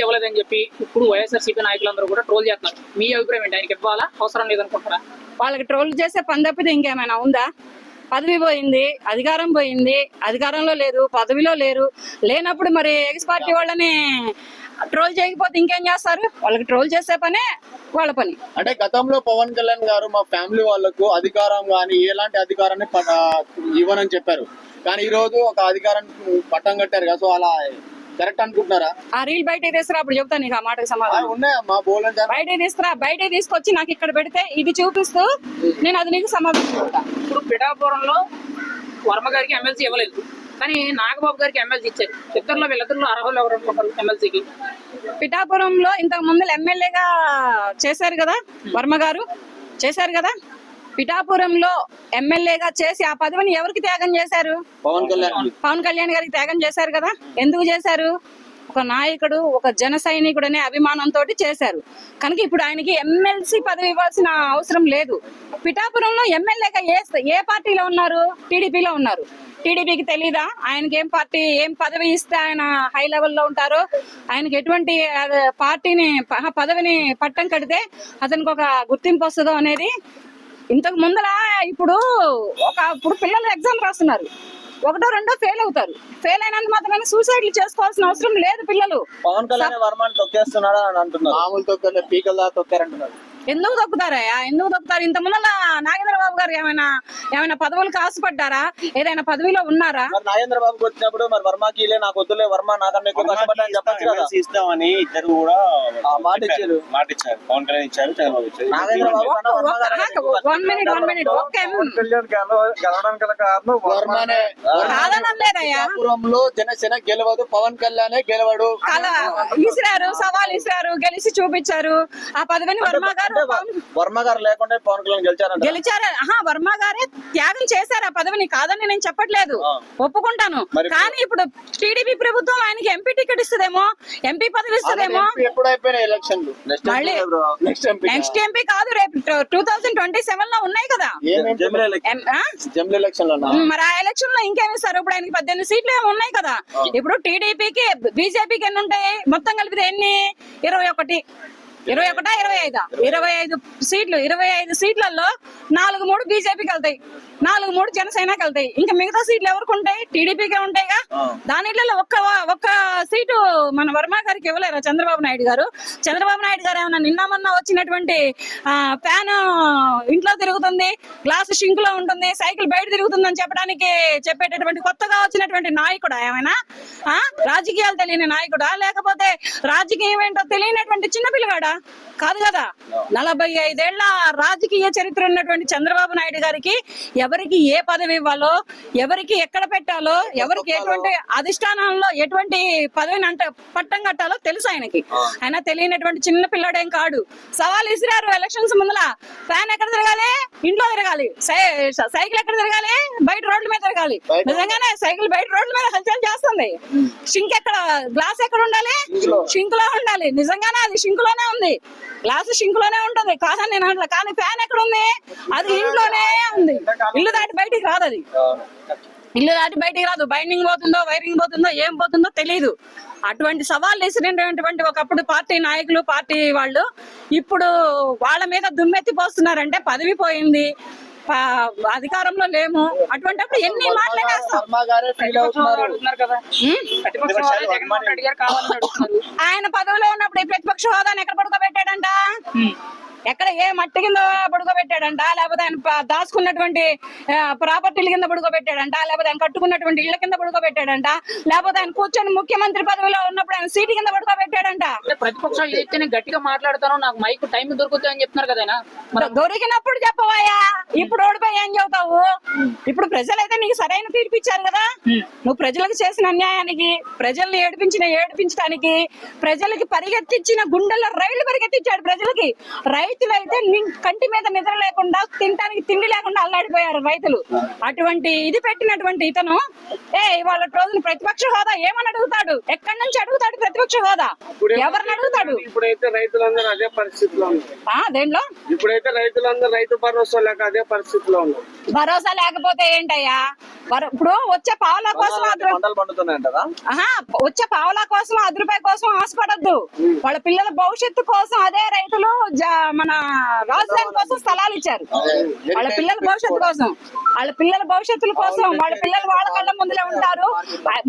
ఇవ్వలేదని చెప్పి ఇప్పుడు వైఎస్ఆర్సీపీ నాయకులందరూ కూడా ట్రోల్ చేస్తున్నారు. మీ అభిప్రాయం ఏంటి? ఆయనకి ఇవ్వాలా, అవసరం లేదనుకుంటారా? వాళ్ళకి ట్రోల్ చేసే పని తప్పితే ఇంకేమైనా ఉందా? పదవి పోయింది, అధికారం పోయింది, అధికారంలో లేదు, పదవిలో లేరు. లేనప్పుడు మరి ఎక్స్ పార్టీ వాళ్ళని ట్రోల్ చేయకపోతే ఇంకేం చేస్తారు? వాళ్ళకి ట్రోల్ చేసే పనే వాళ్ళ పని. అంటే గతంలో పవన్ కళ్యాణ్ గారు మా ఫ్యామిలీ వాళ్ళకు అధికారం కానీ ఎలాంటి అధికారాన్ని ఇవ్వనని చెప్పారు. కానీ ఈ రోజు ఒక అధికారాన్ని పట్టం కట్టారు కదా, సో అలా కరెక్ట్ అనుకుంటున్నారా? ఆ రీల్ బయట తీసుకురా, అప్పుడు చెప్తాను నీకు ఆ మాటకు సమాధానం. ఉన్నాయమ్మా బోలెడు. బయట తీసుకురా, బయట తీసుకొచ్చి నాకు ఇక్కడ పెడితే ఇది చూపిస్తూ నేను అది నీకు సమాధానం చెప్తా. ఇప్పుడు పిఠాపురంలో వర్మ గారికి ఎమ్మెల్సీ ఇవ్వలేదు, కానీ నాగబాబు గారికి ఎమ్మెల్సీ ఇచ్చారు. వీళ్ళిద్దరిలో అర్హులు ఎవరు అనుకుంటారు ఎమ్మెల్సీకి? పిఠాపురంలో ఇంతకు ముందు ఎమ్మెల్యేగా చేశారు కదా వర్మ గారు, చేశారు కదా. పిఠాపురంలో ఎమ్మెల్యేగా చేసి ఆ పదవిని ఎవరికి త్యాగం చేశారు? పవన్ కళ్యాణ్ గారికి త్యాగం చేశారు కదా. ఎందుకు చేశారు? ఒక నాయకుడు, ఒక జన సైనికుడు అనే అభిమానంతో చేశారు. కనుక ఇప్పుడు ఆయనకి ఎమ్మెల్సీ పదవి ఇవ్వాల్సిన అవసరం లేదు. పిఠాపురంలో ఎమ్మెల్యేగా ఏ పార్టీలో ఉన్నారు? టీడీపీలో ఉన్నారు. టీడీపీకి తెలీదా ఆయనకి ఏం పార్టీ, ఏం పదవి ఇస్తే ఆయన హై లెవెల్లో ఉంటారో, ఆయనకి ఎటువంటి పదవిని పట్టం కడితే అతనికి ఒక గుర్తింపు వస్తుందో అనేది. ఇంతకు ముందర ఇప్పుడు పిల్లలు ఎగ్జామ్ రాస్తున్నారు, ఒకటో రెండో ఫెయిల్ అవుతారు. ఫెయిల్ అయినందుకు మాత్రమే సూసైడ్లు చేసుకోవాల్సిన అవసరం లేదు. పిల్లలు పవన్ కళ్యాణ్ వర్మని తొక్కేస్తున్నాడు అని అంటున్నారు. మామూలు తొక్కలే, పీకల్లా తొక్కారంటున్నారు. ఎందుకు తొక్కుతారయ్యా? ఎందుకు తొక్కుతారు? ఇంత ముందు నాగేంద్ర బాబు గారు ఏమైనా పదవులకు ఆశపడ్డారా? ఏదైనా పదవిలో ఉన్నారా? నాగేంద్ర బాబుకి వచ్చినప్పుడు మరి వర్మకి నాకు వద్దులే, వర్మ నాకన్నా ఎక్కువ కష్టపడ్డాని చెప్పచ్చు కదా. ఇస్తామని ఇద్దరు కూడా మాట ఇచ్చారు. పవన్ కళ్యాణ్ ఇచ్చారు, చంద్రబాబు ఇచ్చారు. నాగేంద్ర బాబు వన్ మినిట్ పిఠాపురంలో జనసేన గెలవదు, పవన్ కళ్యాణ్ గెలవడు. ఇసిరారు, సవాల్ ఇసిరారు, గెలిచి చూపించారు. ఆ పదవిని వర్మ గారు లేకుండా పవన్ కళ్యాణ్ గెలిచారు. వర్మ గారే త్యాగం చేశారు ఆ పదవిని, కాదని నేను చెప్పట్లేదు, ఒప్పుకుంటాను. కానీ ఇప్పుడు టీడీపీ ప్రభుత్వం ఆయనకి ఎంపీ టికెట్ ఇస్తుందేమో, ఎంపీ పదవి ఇస్తుందేమో. ఎప్పుడు అయిపోయినాయి ఎలక్షన్లు? నెక్స్ట్ ఎంపీ కాదు, రేపు 2027 లో ఉన్నాయి కదా జమిలీ ఎలక్షన్ లో. మరి ఆ ఎలక్షన్ లో ఇంకేమిస్తారు? ఇప్పుడు ఆయనకి 18 సీట్లు ఏమి ఉన్నాయి కదా. ఇప్పుడు టీడీపీకి బీజేపీకి ఎన్ని ఉంటాయి? మొత్తం కలిపితే ఎన్ని? 21, 25 సీట్లు. 25 సీట్లలో 4-3 బీజేపీకి వెళ్తాయి, 4-3 జనసేనకి వెళ్తాయి. ఇంకా మిగతా సీట్లు ఎవరికి ఉంటాయి? టీడీపీకే ఉంటాయిగా. దానిలో ఒక్క సీటు మన వర్మ గారికి ఇవ్వలేరు చంద్రబాబు నాయుడు గారు. చంద్రబాబు నాయుడు గారు ఏమన్నా నిన్న మొన్న వచ్చినటువంటి ఫ్యాన్ ఇంట్లో తిరుగుతుంది, గ్లాస్ షింక్ లో ఉంటుంది, సైకిల్ బయట తిరుగుతుంది అని చెప్పేటటువంటి కొత్తగా వచ్చినటువంటి నాయకుడా? ఏమైనా రాజకీయాలు తెలియని నాయకుడా? లేకపోతే రాజకీయం ఏంటో తెలియనటువంటి చిన్నపిల్లగాడా? కాదు కదా. 45 ఏళ్ల రాజకీయ చరిత్ర ఉన్నటువంటి చంద్రబాబు నాయుడు గారికి ఎవరికి ఏ పదవి ఇవ్వాలో, ఎవరికి ఎక్కడ పెట్టాలో, ఎవరికి ఎటువంటి అధిష్టానంలో ఎటువంటి పదవిని పట్టం కట్టాలో తెలుసు ఆయనకి. ఆయన తెలియనటువంటి చిన్న పిల్లడేం కాడు. సవాల్ ఇసిరారు ఎలక్షన్స్ ముందల. ఫ్యాన్ ఎక్కడ తిరగాలి? ఇంట్లో తిరగాలి. సైకిల్ ఎక్కడ తిరగాలి? బయట రోడ్ల మీద తిరగాలి. నిజంగానే సైకిల్ బయట రోడ్ల మీద హల్చల్ చేస్తుంది. షింక్ ఎక్కడ, గ్లాస్ ఎక్కడ ఉండాలి? షింక్ లో ఉండాలి. నిజంగానే అది షింక్ లోనే ఉంది, గ్లాస్ షింక్ లోనే ఉంటుంది, కాదని నేను అంటా. కానీ ఫ్యాన్ ఎక్కడ ఉంది? అది ఇంట్లోనే ఉంది. ఇల్లు దాటి బయటికి రాదు. అది ఇల్లు దాటి బయటికి రాదు. బైండింగ్ పోతుందో, వైరింగ్ పోతుందో, ఏం పోతుందో తెలియదు. అటువంటి సవాళ్ళు వేసినటువంటి ఒకప్పుడు పార్టీ నాయకులు, పార్టీ వాళ్ళు ఇప్పుడు వాళ్ళ మీద దుమ్మెత్తి పోస్తున్నారంటే పదవి పోయింది, అధికారంలో లేము. అటువంటిప్పుడు ఎన్ని మాట్లాడేస్తాం? ఆయన పదవిలో ఉన్నప్పుడు ప్రతిపక్ష హోదాని ఎక్కడ పడుకోబెట్టాడంట? ఎక్కడ ఏ మట్టి కింద పడుకోబెట్టాడంట? లేకపోతే ఆయన దాచుకున్నటువంటి ప్రాపర్టీల కింద పడుకోబెట్టాడంట? లేకపోతే ఆయన కట్టుకున్నటువంటి ఇళ్ల కింద పడుకోబెట్టాడంట? లేకపోతే ఆయన కూర్చొని ముఖ్యమంత్రి పదవిలో ఉన్నప్పుడు ఆయన సీటు కింద పడుకోబెట్టాడంట? ప్రతిపక్షాలు ఏదైతే గట్టిగా మాట్లాడతానో నాకు మైక్ టైం దొరుకుతుంది అని చెప్తున్నారు కదా. దొరికినప్పుడు చెప్పవాయా, ఇప్పుడు ఓడిపోయి ఏం చెబుతావు? ఇప్పుడు ప్రజలైతే నీకు సరైన తీర్పు ఇచ్చారు కదా. నువ్వు ప్రజలకు చేసిన అన్యాయానికి, ప్రజల్ని ఏడిపించడానికి, ప్రజలకి పరిగెత్తించిన గుండెల్లో రైళ్లు పరిగెత్తించాడు. ప్రజలకి రైతులై అయితే కంటి మీద నిద్ర లేకుండా తినడానికి తిండి లేకుండా అల్లాడిపోయారు రైతులు. అటువంటి ఇది పెట్టినటువంటి ఇతను ఇవాళ రోజున ప్రతిపక్ష హోదా ఏమని అడుగుతాడు? ఎక్కడి నుంచి అడుగుతాడు ప్రతిపక్ష హోదా? ఎవరిని అడుగుతాడు? ఇప్పుడైతే రైతులందరూ అదే పరిస్థితిలో ఉన్నారు. దేంట్లో ఇప్పుడైతే రైతులందరూ రైతు భరోసా లేక అదే పరిస్థితిలో ఉన్నారు. భరోసా లేకపోతే ఏంటయ్యా? ఇప్పుడు వచ్చే పావులా కోసం పంటలు పండుతున్నాయంటారా? వచ్చే పావులా కోసం ₹10 కోసం ఆశపడద్దు. వాళ్ళ పిల్లల భవిష్యత్తు కోసం అదే రైతులు మన రాజధాని కోసం స్థలాలు ఇచ్చారు. వాళ్ళ పిల్లల భవిష్యత్తు కోసం, వాళ్ళ పిల్లల భవిష్యత్తుల కోసం, వాళ్ళ పిల్లలు వాళ్ళ కళ్ళ ముందులే ఉంటారు.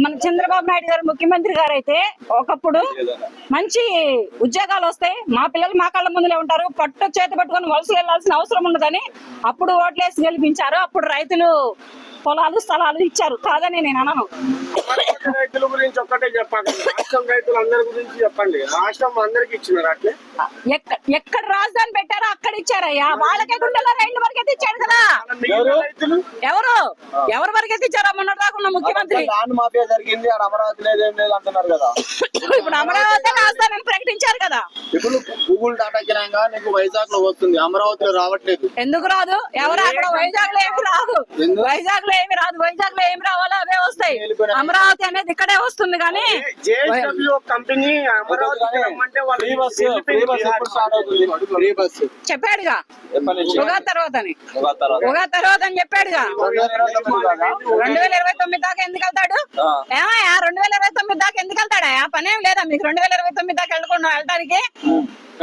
మన చంద్రబాబు నాయుడు గారు ముఖ్యమంత్రి గారు అయితే ఒకప్పుడు మంచి ఉద్యోగాలు వస్తాయి, మా పిల్లలు మా కళ్ళ ముందులే ఉంటారు, పట్టు చేతి పట్టుకొని వలసలు వెళ్లాల్సిన అవసరం ఉండదని అప్పుడు ఓట్లేసి గెలిపించారు. అప్పుడు రైతులు పొలాలు స్థలాలు ఇచ్చారు, కాదని నేను అనను. రైతుల గురించి ఒక్కటే చెప్పండి, రాష్ట్రం రైతులందరి గురించి చెప్పండి. రాష్ట్రం అందరికి ఇచ్చినారు అట్లే. ఎక్కడ రాజధాని పెట్టారో అక్కడ ఇచ్చారయ్యా. వాళ్ళకే గుండెలో రైళ్ల వరకు ఎత్తిచ్చాడు కదా. ఎవరు వరకు ఎత్తిచ్చారా? మొన్నటిదాకా ఉన్న ముఖ్యమంత్రి. ల్యాండ్ మాఫియా జరిగింది, అమరావతి లేదేం లేదు అంటున్నారు కదా. ఇప్పుడు అమరావతి రాజధాని ప్రకటించారు కదా. ఇప్పుడు గూగుల్ డాటా కిరాయంగా నీకు వైజాగ్ లో వస్తుంది, అమరావతిలో రావట్లేదు. ఎందుకు రాదు? ఎవరు అక్కడ వైజాగ్ లో ఏమి రాదు, వైజాగ్ లో ఏమి రాదు. వైజాగ్ లో ఏమి రావాలో అవే వస్తాయి. అమరావతి అనేది ఇక్కడే వస్తుంది. కానీ కంపెనీ చెప్పాడుగా ఉగాది తర్వాత అని చెప్పాడుగా. 2029 దాకా ఎందుకు వెళ్తాడు? ఏమయ్యా 2029 దాకా ఎందుకు వెళ్తాడా? పనేం లేదా మీకు 2029 దాకా వెళ్ళకుండా వెళ్ళడానికి?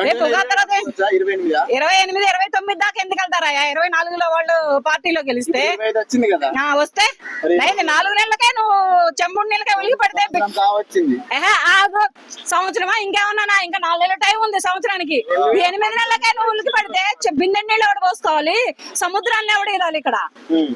రేపు ఉగాది తర్వాత 28, 29 దాకా ఎందుకు వెళ్తారా? 24లో వాళ్ళు పార్టీలో గెలిస్తే వస్తే 4 నెలలకే నువ్వు చెంబుడు నీళ్ళకే ఉలికి పడితే సంవత్సరమా ఇంకేమన్నా? ఇంకా 4 నెలల టైం ఉంది సంవత్సరానికి. 8 నెలలకే నువ్వు ఉలికి పడితే బిందె నీళ్ళు ఎవడు పోసుకోవాలి? సముద్రాన్ని ఎవడు ఇదాలి? ఇక్కడ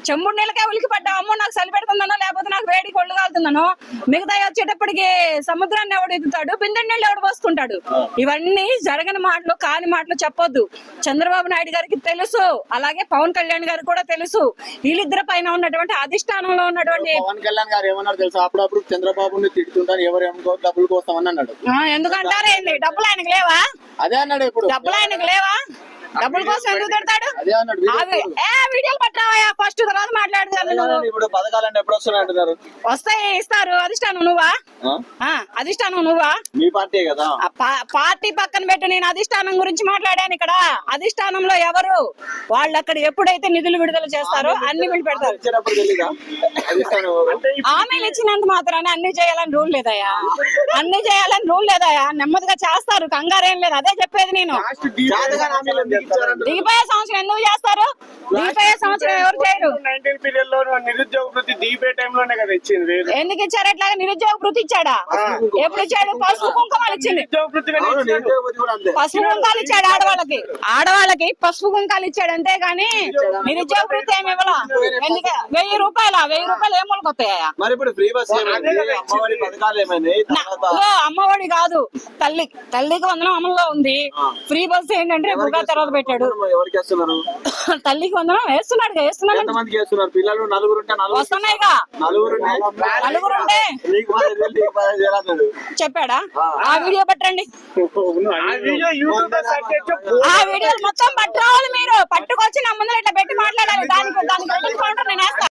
చెంబుడు నీళ్ళకే ఉలికి పడ్డా, అమ్మో నాకు చలి పెడుతుందనో లేకపోతే నాకు వేడి కొళ్ళు కాలుతుందనో, మిగతా వచ్చేటప్పటికి సముద్రాన్ని ఎవడు ఎదుగుతాడు? బిందె నీళ్ళు ఎవడు పోసుకుంటాడు? ఇవన్నీ జరగని మాటలు, కాని మాటలు చెప్పొద్దు. చంద్రబాబు నాయుడు గారికి తెలుసు, అలాగే పవన్ కళ్యాణ్ గారికి కూడా తెలుసు. వీళ్ళిద్దరి పైన ఉన్నటువంటి అధిష్టానంలో ఉన్నటువంటి పవన్ కళ్యాణ్ గారు ఏమన్నారు తెలుసా? అప్పుడప్పుడు చంద్రబాబుని తిడుతుంటారు, ఎవరేమో డబ్బులు కోసం అని అన్నాడు. ఎందుకంటారు? ఏంది డబ్బులు ఆయనకు లేవా? అదే అన్నాడు. ఇప్పుడు డబ్బులు ఆయనకు లేవా? డబ్బుల కోసం ఎందుకు తిడతాడు? వీడియోలు పట్టావా? ఫస్ట్ తర్వాత మాట్లాడతాను. ఇప్పుడు పథకాలంటే ఎప్పుడు వస్తున్నాయి అంటున్నారు? వస్తాయి, ఇస్తారు. అధిష్టానం నువ్వా? అధిష్టానం నువ్వా? మీ పార్టీ కదా. పార్టీ పక్కన పెట్టి నేను అధిష్టానం గురించి మాట్లాడాను. ఇక్కడ అధిష్టానంలో ఎవరు వాళ్ళు అక్కడ ఎప్పుడైతే నిధులు విడుదల చేస్తారో అన్ని వీళ్ళు పెడతారు. హామీలు ఇచ్చినంత మాత్రాన్ని అన్ని చేయాలని రూల్ లేదయా. అన్ని చేయాలని రూల్ లేదయా. నెమ్మదిగా చేస్తారు, కంగారేం లేదు. అదే చెప్పేది నేను. దిగిపోయే సంవత్సరం ఎందుకు చేస్తారు? దిగిపోయే సంవత్సరం ఎవరు చేయరు. 19 పీరియడ్ లో నిరుద్యోగ వృత్తి దిగిపోయే టైంలోనే కదా ఇచ్చింది. ఎందుకు ఇచ్చారు? ఎట్లాగా నిరుద్యోగ వృత్తి ఇచ్చాడా? ఎప్పుడు ఇచ్చాడు? పసుపు కుంకుమలు ఇచ్చింది. పసుపు కుంకాలు ఇచ్చాడు ఆడవాళ్ళకి. ఆడవాళ్ళకి పసుపు కుంకాలు ఇచ్చాడు అంతేగాని నిరుద్యోగ వృత్తి ఏమి ఇవ్వాల. ఎందుకు? 1000 రూపాయలు ఏం మొలకొస్తాయా? అమ్మఒడి కాదు, తల్లికి వందనం అమల్లో ఉంది. ఫ్రీ బస్ ఏంటంటే ఉగాది తర్వాత పెట్టాడు. తల్లికి వందనం వేస్తున్నాడు. పిల్లలు వస్తున్నాయిగా. నలుగురుంటే చెప్పాడా? ఆ వీడియో పట్టండి. ఆ వీడియోలు మొత్తం పట్టుకోవాలి మీరు. పట్టుకొచ్చి నా ముందర ఇట్లా పెట్టి మాట్లాడాలి. దానికి నేను వేస్తాను.